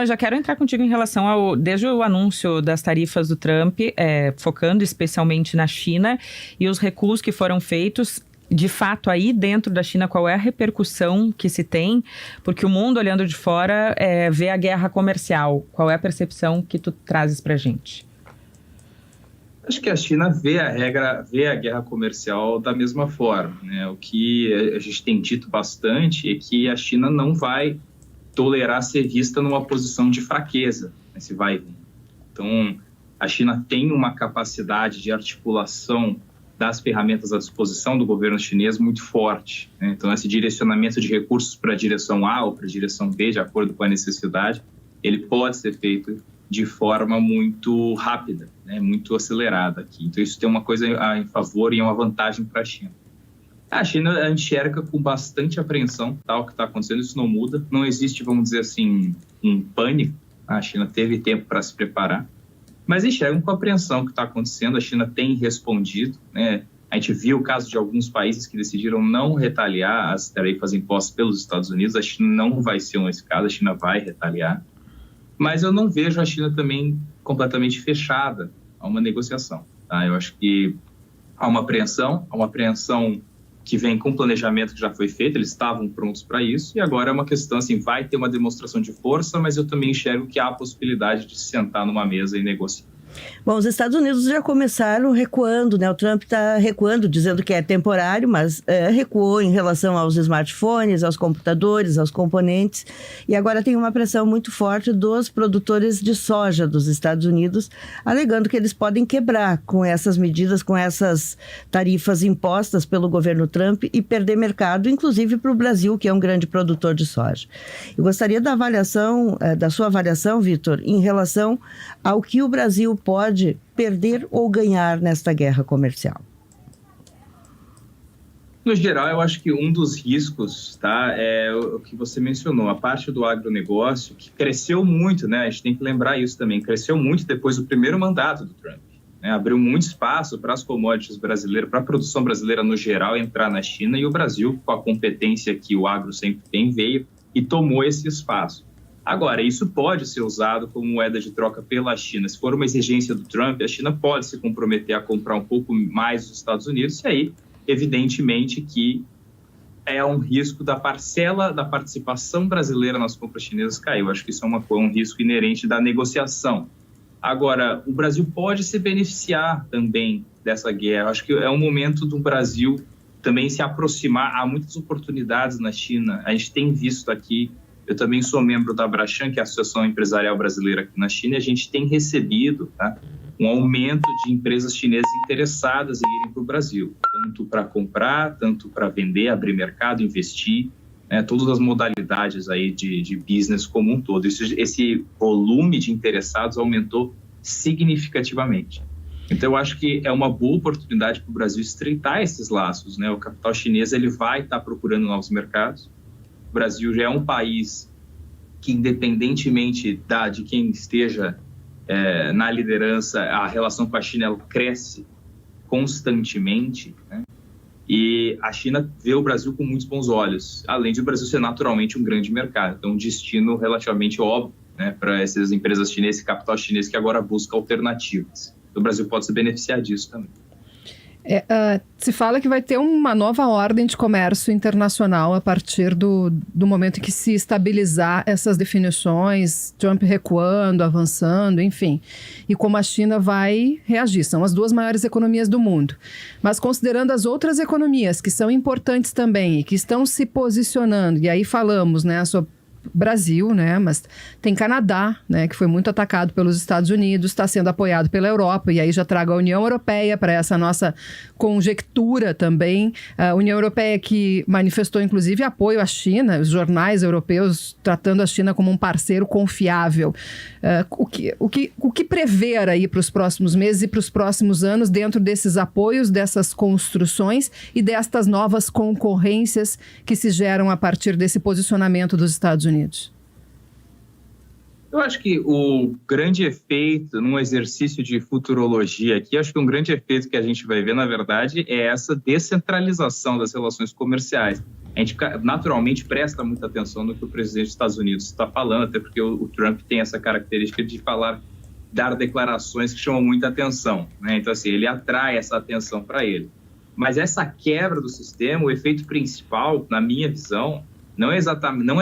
Eu já quero entrar contigo em relação desde o anúncio das tarifas do Trump, focando especialmente na China e os recuos que foram feitos. De fato, aí dentro da China, qual é a repercussão que se tem? Porque o mundo, olhando de fora, vê a guerra comercial. Qual é a percepção que tu trazes para a gente? Acho que a China vê a guerra comercial da mesma forma, né? O que a gente tem dito bastante é que a China não vai tolerar ser vista numa posição de fraqueza, nesse vai e vem. Então, a China tem uma capacidade de articulação das ferramentas à disposição do governo chinês muito forte, né? Então, esse direcionamento de recursos para a direção A ou para a direção B, de acordo com a necessidade, ele pode ser feito de forma muito rápida, né? Muito acelerada aqui. Então, isso tem uma coisa em favor e uma vantagem para a China. A China enxerga com bastante apreensão o que está acontecendo, isso não muda. Não existe, vamos dizer assim, um pânico. A China teve tempo para se preparar, mas enxergam com apreensão o que está acontecendo. A China tem respondido, né? A gente viu o caso de alguns países que decidiram não retaliar as tarifas impostas pelos Estados Unidos. A China não vai ser esse caso, a China vai retaliar. Mas eu não vejo a China também completamente fechada a uma negociação, tá? Eu acho que há uma apreensão que vem com o planejamento que já foi feito, eles estavam prontos para isso, e agora é uma questão assim, vai ter uma demonstração de força, mas eu também enxergo que há a possibilidade de se sentar numa mesa e negociar. Bom, os Estados Unidos já começaram recuando, né? O Trump está recuando, dizendo que é temporário, mas recuou em relação aos smartphones, aos computadores, aos componentes. E agora tem uma pressão muito forte dos produtores de soja dos Estados Unidos, alegando que eles podem quebrar com essas medidas, com essas tarifas impostas pelo governo Trump e perder mercado, inclusive para o Brasil, que é um grande produtor de soja. Eu gostaria da sua avaliação, Vitor, em relação ao que o Brasil pode perder ou ganhar nesta guerra comercial. No geral, eu acho que um dos riscos, tá, é o que você mencionou, a parte do agronegócio, que cresceu muito, né? A gente tem que lembrar isso também, cresceu muito depois do primeiro mandato do Trump, né? Abriu muito espaço para as commodities brasileiras, para a produção brasileira no geral entrar na China, e o Brasil, com a competência que o agro sempre tem, veio e tomou esse espaço. Agora, isso pode ser usado como moeda de troca pela China. Se for uma exigência do Trump, a China pode se comprometer a comprar um pouco mais dos Estados Unidos, e aí, evidentemente, que é um risco da parcela da participação brasileira nas compras chinesas cair. Eu acho que isso é um risco inerente da negociação. Agora, o Brasil pode se beneficiar também dessa guerra. Eu acho que é um momento do Brasil também se aproximar. Há muitas oportunidades na China. A gente tem visto aqui. Eu também sou membro da Abrachan, que é a Associação Empresarial Brasileira aqui na China, e a gente tem recebido, tá, um aumento de empresas chinesas interessadas em irem para o Brasil, tanto para comprar, tanto para vender, abrir mercado, investir, né, todas as modalidades aí de business como um todo. Esse volume de interessados aumentou significativamente. Então, eu acho que é uma boa oportunidade para o Brasil estreitar esses laços, né? O capital chinês ele vai estar procurando novos mercados. O Brasil já é um país que, independentemente de quem esteja na liderança, a relação com a China ela cresce constantemente, né? E a China vê o Brasil com muitos bons olhos, além de o Brasil ser naturalmente um grande mercado. Então, um destino relativamente óbvio, né, para essas empresas chinesas, esse capital chinês que agora busca alternativas. Então, o Brasil pode se beneficiar disso também. Se fala que vai ter uma nova ordem de comércio internacional a partir do momento em que se estabilizar essas definições, Trump recuando, avançando, enfim. E como a China vai reagir. São as duas maiores economias do mundo. Mas considerando as outras economias que são importantes também e que estão se posicionando, e aí falamos, né, sobre Brasil, né? Mas tem Canadá, né? Que foi muito atacado pelos Estados Unidos, está sendo apoiado pela Europa, e aí já trago a União Europeia para essa nossa conjectura também. A União Europeia que manifestou, inclusive, apoio à China, os jornais europeus tratando a China como um parceiro confiável. O que prever aí para os próximos meses e para os próximos anos dentro desses apoios, dessas construções e destas novas concorrências que se geram a partir desse posicionamento dos Estados Unidos? Eu acho que o grande efeito, num exercício de futurologia aqui, acho que um grande efeito que a gente vai ver, na verdade, é essa descentralização das relações comerciais. A a gente naturalmente presta muita atenção no que o presidente dos Estados Unidos está falando, até porque o Trump tem essa característica de dar declarações que chamam muita atenção, né? Então, assim, ele atrai essa atenção para ele. Mas essa quebra do sistema, o efeito principal, na minha visão, não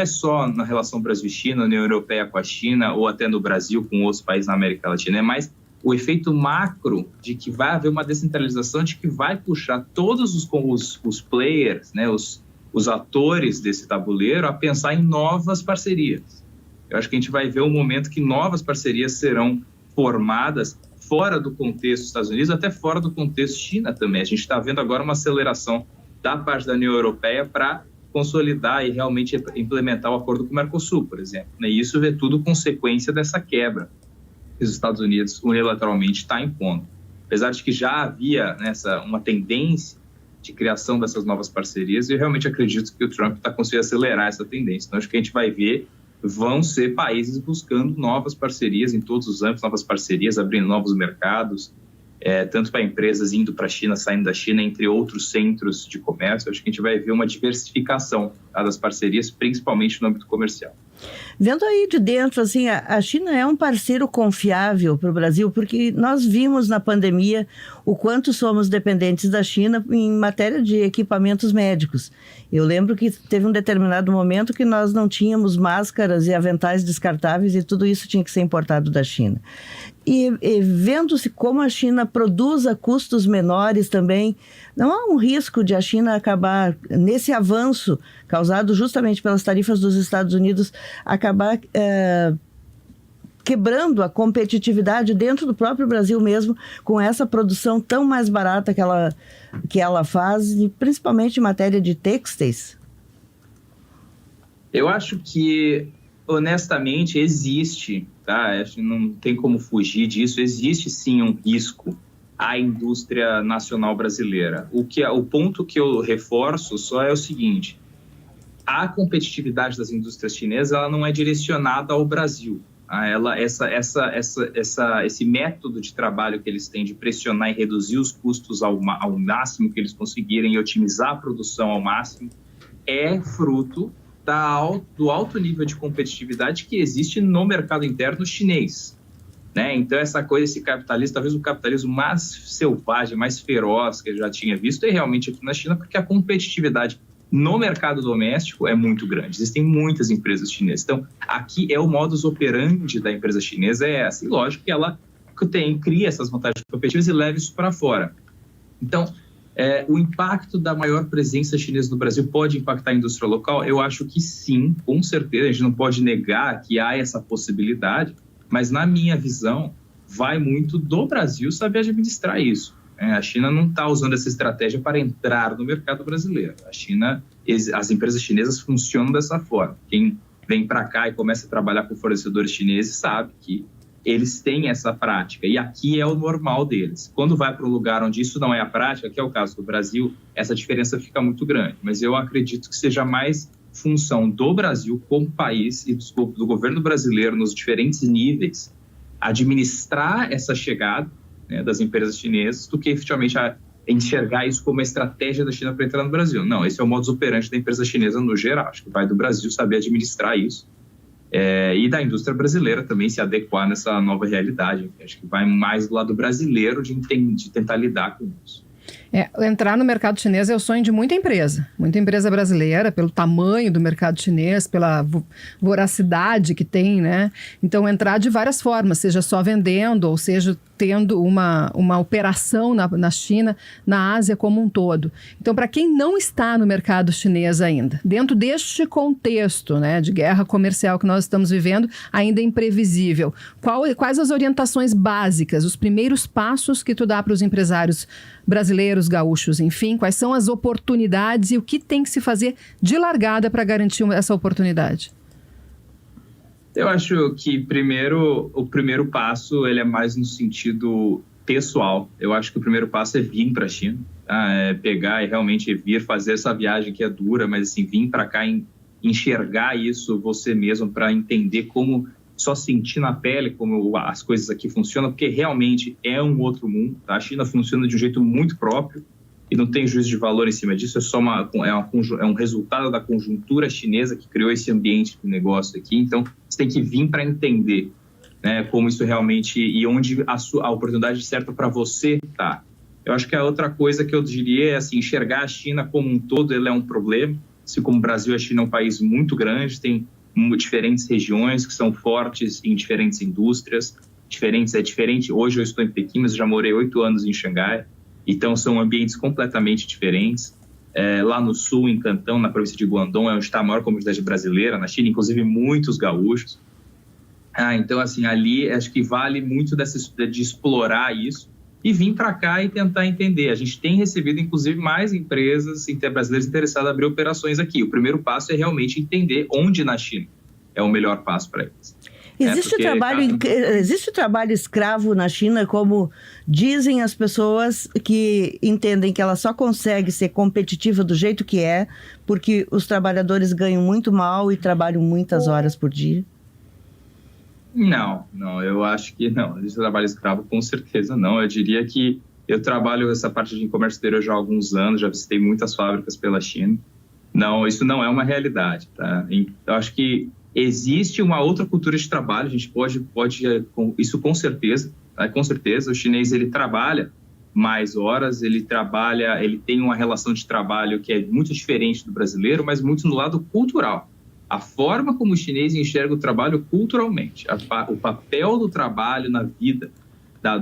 é só na relação Brasil-China, União Europeia com a China, ou até no Brasil com outros países na América Latina, é mais o efeito macro de que vai haver uma descentralização, de que vai puxar todos os players, né, os atores desse tabuleiro a pensar em novas parcerias. Eu acho que a gente vai ver um momento que novas parcerias serão formadas fora do contexto dos Estados Unidos, até fora do contexto China também. A gente está vendo agora uma aceleração da parte da União Europeia para consolidar e realmente implementar o acordo com o Mercosul, por exemplo. E isso é tudo consequência dessa quebra que os Estados Unidos unilateralmente está impondo. Apesar de que já havia uma tendência de criação dessas novas parcerias, eu realmente acredito que o Trump está conseguindo acelerar essa tendência. Então, acho que a gente vai ver, vão ser países buscando novas parcerias em todos os âmbitos, novas parcerias, abrindo novos mercados, tanto para empresas indo para a China, saindo da China, entre outros centros de comércio. Acho que a gente vai ver uma diversificação das parcerias, principalmente no âmbito comercial. Vendo aí de dentro, assim, a China é um parceiro confiável para o Brasil, porque nós vimos na pandemia o quanto somos dependentes da China em matéria de equipamentos médicos. Eu lembro que teve um determinado momento que nós não tínhamos máscaras e aventais descartáveis e tudo isso tinha que ser importado da China. E vendo-se como a China produz a custos menores também, não há um risco de a China acabar, nesse avanço causado justamente pelas tarifas dos Estados Unidos, acabar quebrando a competitividade dentro do próprio Brasil mesmo, com essa produção tão mais barata que ela faz, principalmente em matéria de têxteis? Eu acho que, honestamente, existe, tá? Acho que não tem como fugir disso, existe sim um risco à indústria nacional brasileira. O ponto que eu reforço só é o seguinte: a competitividade das indústrias chinesas ela não é direcionada ao Brasil. Esse método de trabalho que eles têm de pressionar e reduzir os custos ao máximo que eles conseguirem e otimizar a produção ao máximo é fruto do alto nível de competitividade que existe no mercado interno chinês, né? Então, esse capitalismo, talvez o capitalismo mais selvagem, mais feroz que eu já tinha visto, é realmente aqui na China, porque a competitividade no mercado doméstico é muito grande. Existem muitas empresas chinesas. Então, aqui é o modus operandi da empresa chinesa, é essa. E lógico que ela cria essas vantagens competitivas e leva isso para fora. Então, o impacto da maior presença chinesa no Brasil pode impactar a indústria local? Eu acho que sim, com certeza. A gente não pode negar que há essa possibilidade, mas na minha visão, vai muito do Brasil saber administrar isso. A China não está usando essa estratégia para entrar no mercado brasileiro. As empresas chinesas funcionam dessa forma. Quem vem para cá e começa a trabalhar com fornecedores chineses sabe que eles têm essa prática, e aqui é o normal deles. Quando vai para um lugar onde isso não é a prática, que é o caso do Brasil, essa diferença fica muito grande. Mas eu acredito que seja mais função do Brasil como país e do governo brasileiro nos diferentes níveis administrar essa chegada, né, das empresas chinesas, do que efetivamente enxergar isso como uma estratégia da China para entrar no Brasil. Não, esse é o modus operandi da empresa chinesa no geral. Acho que vai do Brasil saber administrar isso. E da indústria brasileira também se adequar nessa nova realidade. Acho que vai mais do lado brasileiro de tentar lidar com isso. Entrar no mercado chinês é o sonho de muita empresa brasileira, pelo tamanho do mercado chinês, pela voracidade que tem, né? Então, entrar de várias formas, seja só vendendo, ou seja, tendo uma operação na China, na Ásia como um todo. Então, para quem não está no mercado chinês ainda, dentro deste contexto, né, de guerra comercial que nós estamos vivendo, ainda é imprevisível, quais as orientações básicas, os primeiros passos que tu dá para os empresários brasileiros, gaúchos, enfim, quais são as oportunidades e o que tem que se fazer de largada para garantir essa oportunidade? Eu acho que o primeiro passo ele é mais no sentido pessoal. Eu acho que o primeiro passo é vir para a China, tá? Pegar e realmente vir fazer essa viagem que é dura, mas assim, vir para cá e enxergar isso você mesmo para entender como, só sentir na pele como as coisas aqui funcionam, porque realmente é um outro mundo, tá? A China funciona de um jeito muito próprio, e não tem juízo de valor em cima disso, é só um resultado da conjuntura chinesa que criou esse ambiente de negócio aqui. Então, você tem que vir para entender, né, como isso realmente e onde a oportunidade certa para você está. Eu acho que a outra coisa que eu diria é assim, enxergar a China como um todo, ele é um problema. Assim como o Brasil, a China é um país muito grande, tem diferentes regiões que são fortes em diferentes indústrias, é diferente. Hoje eu estou em Pequim, mas já morei 8 anos em Xangai, então são ambientes completamente diferentes. Lá no sul, em Cantão, na província de Guangdong, é onde está a maior comunidade brasileira na China, inclusive muitos gaúchos. Então, assim, ali acho que vale muito de explorar isso e vir para cá e tentar entender. A gente tem recebido, inclusive, mais empresas brasileiras interessadas em abrir operações aqui. O primeiro passo é realmente entender onde na China é o melhor passo para eles. Existe trabalho escravo na China, como dizem as pessoas que entendem que ela só consegue ser competitiva do jeito que é, porque os trabalhadores ganham muito mal e trabalham muitas horas por dia? Não, eu acho que não. Existe trabalho escravo, com certeza não. Eu diria que eu trabalho essa parte de comércio exterior já há alguns anos, já visitei muitas fábricas pela China. Não, isso não é uma realidade, tá? Eu acho que existe uma outra cultura de trabalho, a gente pode isso com certeza, tá? Com certeza. O chinês, ele trabalha mais horas, ele tem uma relação de trabalho que é muito diferente do brasileiro, mas muito no lado cultural. A forma como o chinês enxerga o trabalho culturalmente, o papel do trabalho na vida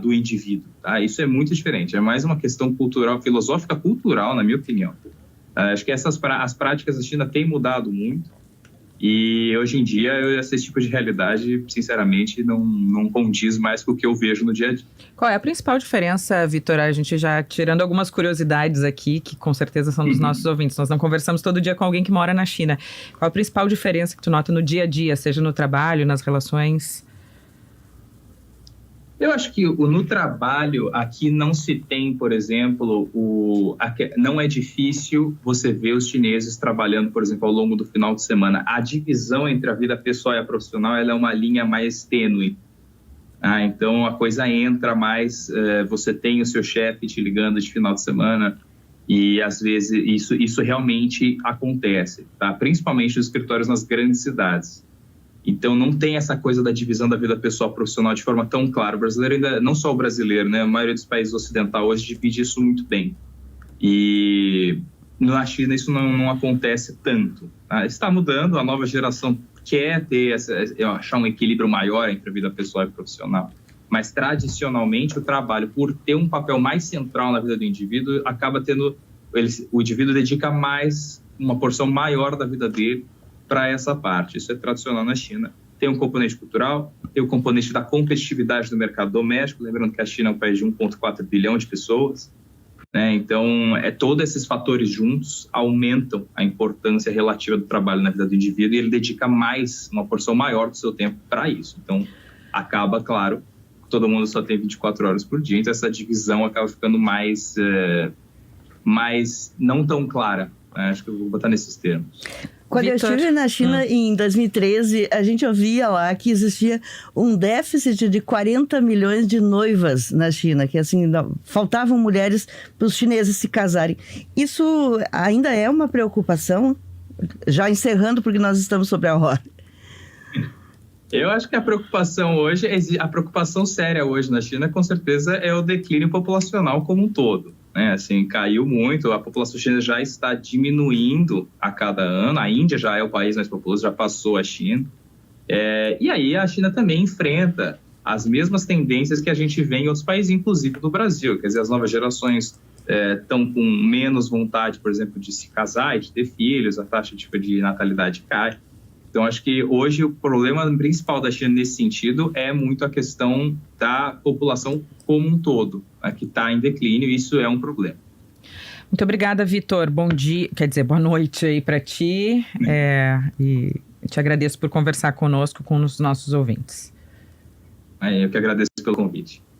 do indivíduo, tá? Isso é muito diferente, é mais uma questão cultural, filosófica cultural, na minha opinião. Acho que as práticas da China têm mudado muito e hoje em dia esse tipo de realidade, sinceramente, não condiz mais com o que eu vejo no dia a dia. Qual é a principal diferença, Vitor? A gente já tirando algumas curiosidades aqui, que com certeza são dos nossos ouvintes. Nós não conversamos todo dia com alguém que mora na China. Qual a principal diferença que tu nota no dia a dia, seja no trabalho, nas relações? Eu acho que no trabalho aqui não se tem, por exemplo, não é difícil você ver os chineses trabalhando, por exemplo, ao longo do final de semana. A divisão entre a vida pessoal e a profissional, ela é uma linha mais tênue. Então a coisa entra mais, você tem o seu chefe te ligando de final de semana e às vezes isso realmente acontece, tá? Principalmente nos escritórios nas grandes cidades. Então, não tem essa coisa da divisão da vida pessoal e profissional de forma tão clara. O brasileiro ainda, não só o brasileiro, né? A maioria dos países ocidentais hoje divide isso muito bem. E na China isso não acontece tanto. Está mudando, a nova geração quer achar um equilíbrio maior entre a vida pessoal e profissional. Mas, tradicionalmente, o trabalho, por ter um papel mais central na vida do indivíduo, acaba tendo... O indivíduo dedica uma porção maior da vida dele para essa parte. Isso é tradicional na China. Tem um componente cultural, tem o componente da competitividade do mercado doméstico, lembrando que a China é um país de 1,4 bilhão de pessoas, né? Então, todos esses fatores juntos aumentam a importância relativa do trabalho na vida do indivíduo e ele dedica uma porção maior do seu tempo para isso. Então, acaba, claro, todo mundo só tem 24 horas por dia, então essa divisão acaba ficando mais não tão clara, né? Acho que eu vou botar nesses termos. Quando eu estive na China em 2013, a gente ouvia lá que existia um déficit de 40 milhões de noivas na China, que assim, faltavam mulheres para os chineses se casarem. Isso ainda é uma preocupação? Já encerrando, porque nós estamos sobre a hora. Eu acho que a preocupação séria hoje na China, com certeza, é o declínio populacional como um todo. Assim, caiu muito, a população chinesa já está diminuindo a cada ano, a Índia já é o país mais populoso, já passou a China, e aí a China também enfrenta as mesmas tendências que a gente vê em outros países, inclusive no Brasil, quer dizer, as novas gerações estão com menos vontade, por exemplo, de se casar e de ter filhos, a taxa de natalidade cai. Então, acho que hoje o problema principal da China nesse sentido é muito a questão da população como um todo, né, que está em declínio, e isso é um problema. Muito obrigada, Vitor. Bom dia, boa noite aí para ti. E te agradeço por conversar conosco, com os nossos ouvintes. Eu que agradeço pelo convite.